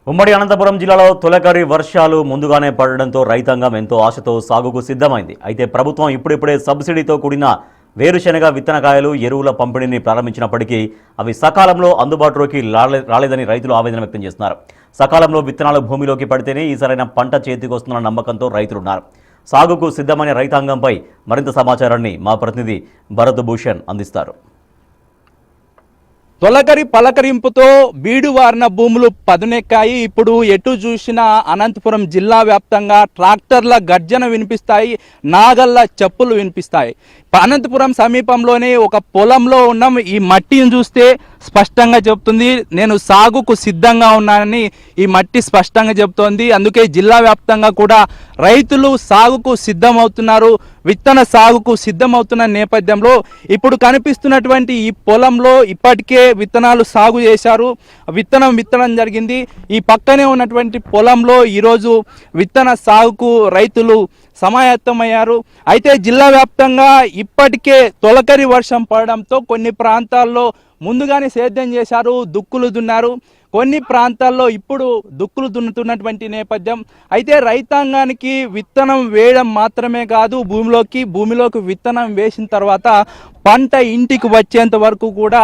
ఉమ్మడి అనంతపురం జిల్లాలో తొలకరి వర్షాలు ముందుగానే పడడంతో రైతాంగం ఎంతో ఆశతో సాగుకు సిద్ధమైంది. అయితే ప్రభుత్వం ఇప్పుడిప్పుడే సబ్సిడీతో కూడిన వేరుశెనగ విత్తనకాయలు ఎరువుల పంపిణీని ప్రారంభించినప్పటికీ అవి సకాలంలో అందుబాటులోకి రాలేదని రైతులు ఆవేదన వ్యక్తం చేస్తున్నారు. సకాలంలో విత్తనాలు భూమిలోకి పడితేనే ఈ సరైన పంట చేతికొస్తున్న నమ్మకంతో రైతులున్నారు. సాగుకు సిద్ధమైన రైతాంగంపై మరింత సమాచారాన్ని మా ప్రతినిధి భరత్ భూషణ్ అందిస్తారు. తొలకరి పలకరింపుతో బీడువారిన భూములు పదునెక్కాయి. ఇప్పుడు ఎటు చూసినా అనంతపురం జిల్లా వ్యాప్తంగా ట్రాక్టర్ల గర్జన వినిపిస్తాయి, నాగళ్ళ చెప్పులు వినిపిస్తాయి. అనంతపురం సమీపంలోనే ఒక పొలంలో ఉన్నాం. ఈ మట్టిని చూస్తే స్పష్టంగా చెప్తుంది నేను సాగుకు సిద్ధంగా ఉన్నానని ఈ మట్టి స్పష్టంగా చెప్తోంది. అందుకే జిల్లా వ్యాప్తంగా కూడా రైతులు సాగుకు సిద్ధమవుతున్నారు. విత్తన సాగుకు సిద్ధమవుతున్న నేపథ్యంలో ఇప్పుడు కనిపిస్తున్నటువంటి ఈ పొలంలో ఇప్పటికే విత్తనాలు సాగు చేశారు. విత్తనం జరిగింది. ఈ పక్కనే ఉన్నటువంటి పొలంలో ఈరోజు విత్తన సాగుకు రైతులు సమాయత్తమయ్యారు. అయితే జిల్లా వ్యాప్తంగా ఇప్పటికే తొలకరి వర్షం పడడంతో కొన్ని ప్రాంతాల్లో ముందుగానే సేద్యం చేశారు, దుక్కులు దున్నారు. కొన్ని ప్రాంతాల్లో ఇప్పుడు దుక్కులు దున్నుతున్నటువంటి నేపథ్యం. అయితే రైతాంగానికి విత్తనం వేయడం మాత్రమే కాదు, భూమిలోకి విత్తనం వేసిన తర్వాత పంట ఇంటికి వచ్చేంత వరకు కూడా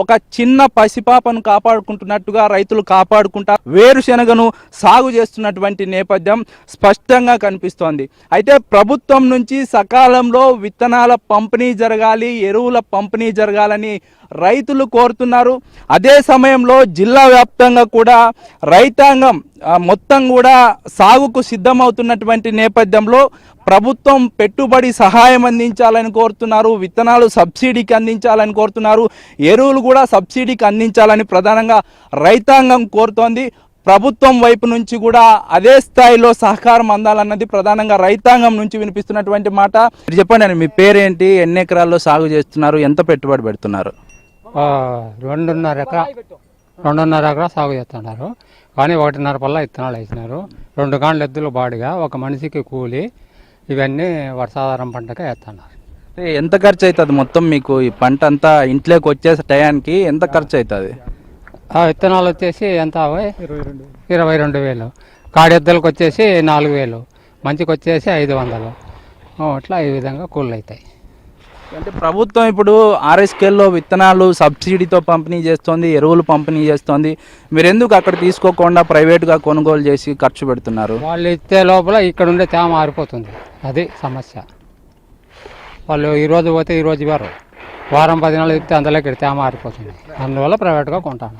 ఒక చిన్న పసిపాపను కాపాడుకుంటున్నట్టుగా రైతులు కాపాడుకుంటా వేరుశెనగను సాగు చేస్తున్నటువంటి నేపథ్యం స్పష్టంగా కనిపిస్తోంది. అయితే ప్రభుత్వం నుంచి సకాలంలో విత్తనాల పంపిణీ జరగాలి, ఎరువుల పంపిణీ జరగాలని రైతులు కోరుతున్నారు. అదే సమయంలో జిల్లా వ్యాప్తంగా కూడా రైతాంగం మొత్తం కూడా సాగుకు సిద్ధమవుతున్నటువంటి నేపథ్యంలో ప్రభుత్వం పెట్టుబడి సహాయం అందించాలని కోరుతున్నారు, విత్తనాలు సబ్సిడీకి అందించాలని కోరుతున్నారు, ఎరువులు కూడా సబ్సిడీకి అందించాలని ప్రధానంగా రైతాంగం కోరుతోంది. ప్రభుత్వం వైపు నుంచి కూడా అదే స్థాయిలో సహకారం అందాలన్నది ప్రధానంగా రైతాంగం నుంచి వినిపిస్తున్నటువంటి మాట. చెప్పండి, మీ పేరేంటి, ఎన్ని ఎకరాల్లో సాగు చేస్తున్నారు, ఎంత పెట్టుబడి పెడుతున్నారు? 2.5 ఎకరా సాగు చేస్తున్నారు. కానీ 1.5 పళ్ళ విత్తనాలు వేసినారు. 2 గాండ్ల ఎద్దులు బాడిగా, ఒక మనిషికి కూలి, ఇవన్నీ వర్షాధారం పంటగా వేస్తున్నారు. ఎంత ఖర్చు అవుతుంది మొత్తం మీకు ఈ పంట అంతా ఇంట్లోకి వచ్చేసే టయానికి ఎంత ఖర్చు అవుతుంది? ఆ విత్తనాలు వచ్చేసి ఎంత 22,000, కాడెద్దులకు వచ్చేసి 4,000, మంచికి వచ్చేసి 500. అట్లా ఈ విధంగా కూలీలు అవుతాయి. అంటే ప్రభుత్వం ఇప్పుడు RSKలో విత్తనాలు సబ్సిడీతో పంపిణీ చేస్తోంది, ఎరువులు పంపిణీ చేస్తోంది. మీరు ఎందుకు అక్కడ తీసుకోకుండా ప్రైవేట్గా కొనుగోలు చేసి ఖర్చు పెడుతున్నారు? వాళ్ళు ఇచ్చే లోపల ఇక్కడ ఉండే తేమ మారిపోతుంది, అది సమస్య. వాళ్ళు ఈరోజు పోతే ఈరోజు ఇవ్వరు, వారం 10 నెలలు ఇస్తే అందులోకి తేమ మారిపోతుంది. అందువల్ల ప్రైవేట్గా కొంటాను.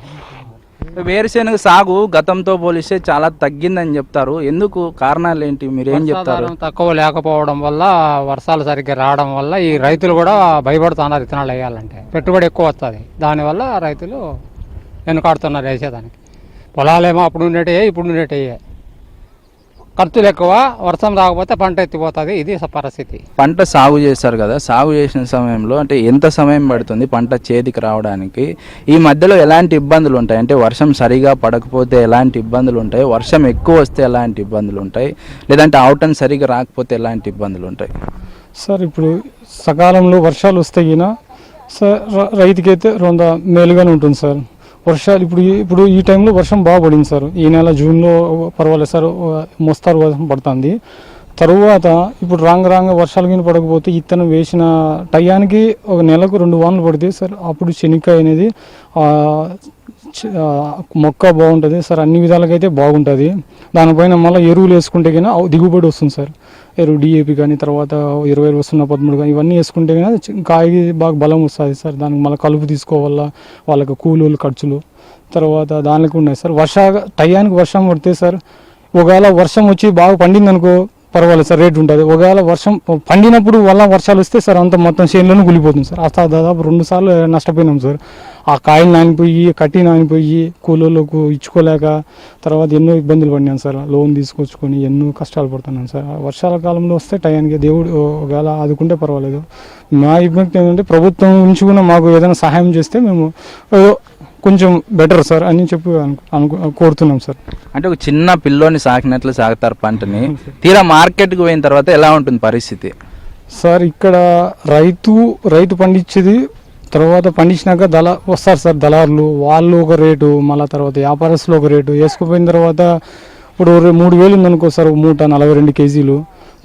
వేరుశెనగ సాగు గతంతో పోలిస్తే చాలా తగ్గిందని చెప్తారు. ఎందుకు, కారణాలు ఏంటి, మీరు ఏం చెప్తారు? తక్కువ లేకపోవడం వల్ల, వర్షాలు సరిగ్గా రావడం వల్ల ఈ రైతులు కూడా భయపడుతున్నారు విత్తనాలు వేయాలంటే. పెట్టుబడి ఎక్కువ వస్తుంది, దానివల్ల రైతులు వెనుకాడుతున్నారు వేసేదానికి. పొలాలేమో అప్పుడు ఉండేటే ఇప్పుడు ఉండేటయ్యే, ఖర్చులు ఎక్కువ, వర్షం రాకపోతే పంట ఎత్తిపోతుంది. ఇది పరిస్థితి. పంట సాగు చేస్తారు కదా, సాగు చేసిన సమయంలో అంటే ఎంత సమయం పడుతుంది పంట చేతికి రావడానికి? ఈ మధ్యలో ఎలాంటి ఇబ్బందులు ఉంటాయి? అంటే వర్షం సరిగా పడకపోతే ఎలాంటి ఇబ్బందులు ఉంటాయి, వర్షం ఎక్కువ వస్తే ఎలాంటి ఇబ్బందులు ఉంటాయి, లేదంటే అవుటన్ సరిగా రాకపోతే ఎలాంటి ఇబ్బందులు ఉంటాయి? సార్, ఇప్పుడు సకాలంలో వర్షాలు వస్తాయినా సార్ రైతుకైతే కొంత మేలుగానే ఉంటుంది సార్. వర్షాలు ఇప్పుడు ఈ టైంలో వర్షం బాగా పడింది సార్. ఈ నెల జూన్లో పర్వాలేదు సార్, మోస్తారు వర్షం పడుతుంది. తరువాత ఇప్పుడు రాంగ వర్షాలు కానీ పడకపోతే ఇత్తనం వేసిన టయానికి ఒక నెలకు 2 వానలు పడితే సార్ అప్పుడు శనక్కాయ అనేది మొక్క బాగుంటుంది సార్. అన్ని విధాలుగా అయితే బాగుంటుంది. దానిపైన మళ్ళీ ఎరువులు వేసుకుంటే కానీ దిగుబడి వస్తుంది సార్. ఎరువు DAP కానీ, తర్వాత 20-13 కానీ ఇవన్నీ వేసుకుంటే కానీ కాయకి బాగా బలం వస్తుంది సార్. దానికి మళ్ళీ కలుపు తీసుకోవాలా, వాళ్ళకి కూలీలు ఖర్చులు తర్వాత దానికి ఉన్నాయి సార్. టయానికి వర్షం పడితే సార్, ఒకవేళ వర్షం వచ్చి బాగా పండింది అనుకో పర్వాలేదు సార్, రేట్ ఉంటుంది. ఒకవేళ వర్షం పండినప్పుడు వల్ల వర్షాలు వస్తే సార్ అంత మొత్తం చేనులోనే కూలిపోతుంది సార్. అసలు దాదాపు 2 సార్లు నష్టపోయినాం సార్. ఆ కాయలు నానిపోయి, కట్టి నానిపోయి, కూలీలకు ఇచ్చుకోలేక తర్వాత ఎన్నో ఇబ్బందులు పడినాను సార్. లోన్ తీసుకొచ్చుకొని ఎన్నో కష్టాలు పడుతున్నాను సార్. వర్షాల కాలంలో వస్తే టయానికి దేవుడు ఒకవేళ ఆదుకుంటే పర్వాలేదు. మా విజ్ఞప్తి ఏంటంటే ప్రభుత్వం నుంచి కూడా మాకు ఏదైనా సహాయం చేస్తే మేము కొంచెం బెటర్ సార్ అని చెప్పి కోరుతున్నాం సార్. అంటే ఒక చిన్న పిల్లోని సాకినట్లు సాగుతారు పంటని, తీరా మార్కెట్కి పోయిన తర్వాత ఎలా ఉంటుంది పరిస్థితి? సార్, ఇక్కడ రైతు పండించేది తర్వాత పండించినాక వస్తారు సార్ దళారులు, వాళ్ళు ఒక రేటు, మళ్ళీ తర్వాత వ్యాపారస్తులు ఒక రేటు వేసుకుపోయిన తర్వాత ఇప్పుడు 3,000 ఉందనుకో సార్ మూట 42 కేజీలు.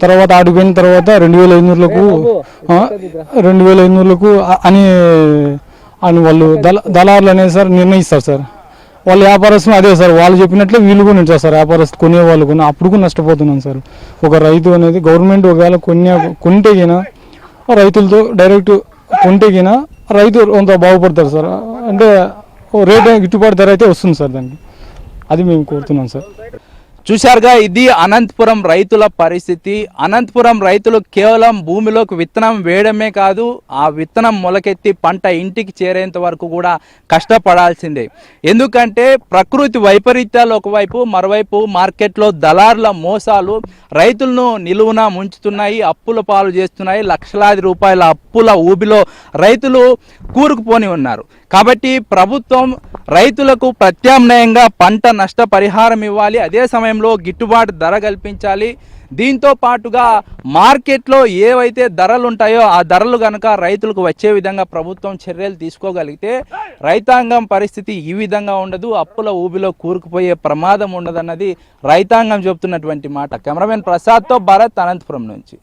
తర్వాత ఆడిపోయిన తర్వాత 2,500లకు 2,500లకు అని అని వాళ్ళు దళారులు అనేది సార్ నిర్ణయిస్తారు సార్. వాళ్ళు వ్యాపారస్తులు అదే సార్, వాళ్ళు చెప్పినట్లే వీళ్ళు కూడా ఉంటారు సార్. వ్యాపారస్తులు కొనేవాళ్ళు కొన్ని అప్పుడు కూడా నష్టపోతున్నాం సార్. ఒక రైతు అనేది గవర్నమెంట్ ఒకవేళ కొంటే గినా రైతులతో డైరెక్ట్ కొంటే గినా రైతు కొంత బాగుపడతారు సార్. అంటే రేట్ గిట్టుబాటు ధర అయితే వస్తుంది సార్ దానికి. అది మేము కోరుతున్నాం సార్. చూశారుగా, ఇది అనంతపురం రైతుల పరిస్థితి. అనంతపురం రైతులు కేవలం భూమిలోకి విత్తనం వేయడమే కాదు, ఆ విత్తనం మొలకెత్తి పంట ఇంటికి చేరేంత వరకు కూడా కష్టపడాల్సిందే. ఎందుకంటే ప్రకృతి వైపరీత్యాలు ఒకవైపు, మరోవైపు మార్కెట్లో దళారుల మోసాలు రైతులను నిలువున ముంచుతున్నాయి, అప్పుల పాలు చేస్తున్నాయి. లక్షలాది రూపాయల అప్పుల ఊబిలో రైతులు కూరుకుపోని ఉన్నారు. కాబట్టి ప్రభుత్వం రైతులకు ప్రత్యామ్నాయంగా పంట నష్ట పరిహారం ఇవ్వాలి, అదే సమయంలో గిట్టుబాటు ధర కల్పించాలి. దీంతో పాటుగా మార్కెట్లో ఏవైతే ధరలు ఉంటాయో ఆ ధరలు కనుక రైతులకు వచ్చే విధంగా ప్రభుత్వం చర్యలు తీసుకోగలిగితే రైతాంగం పరిస్థితి ఈ విధంగా ఉండదు, అప్పుల ఊబిలో కూరుకుపోయే ప్రమాదం ఉండదన్నది రైతాంగం చెబుతున్నటువంటి మాట. కెమెరామెన్ ప్రసాద్తో భారత్, అనంతపురం నుంచి.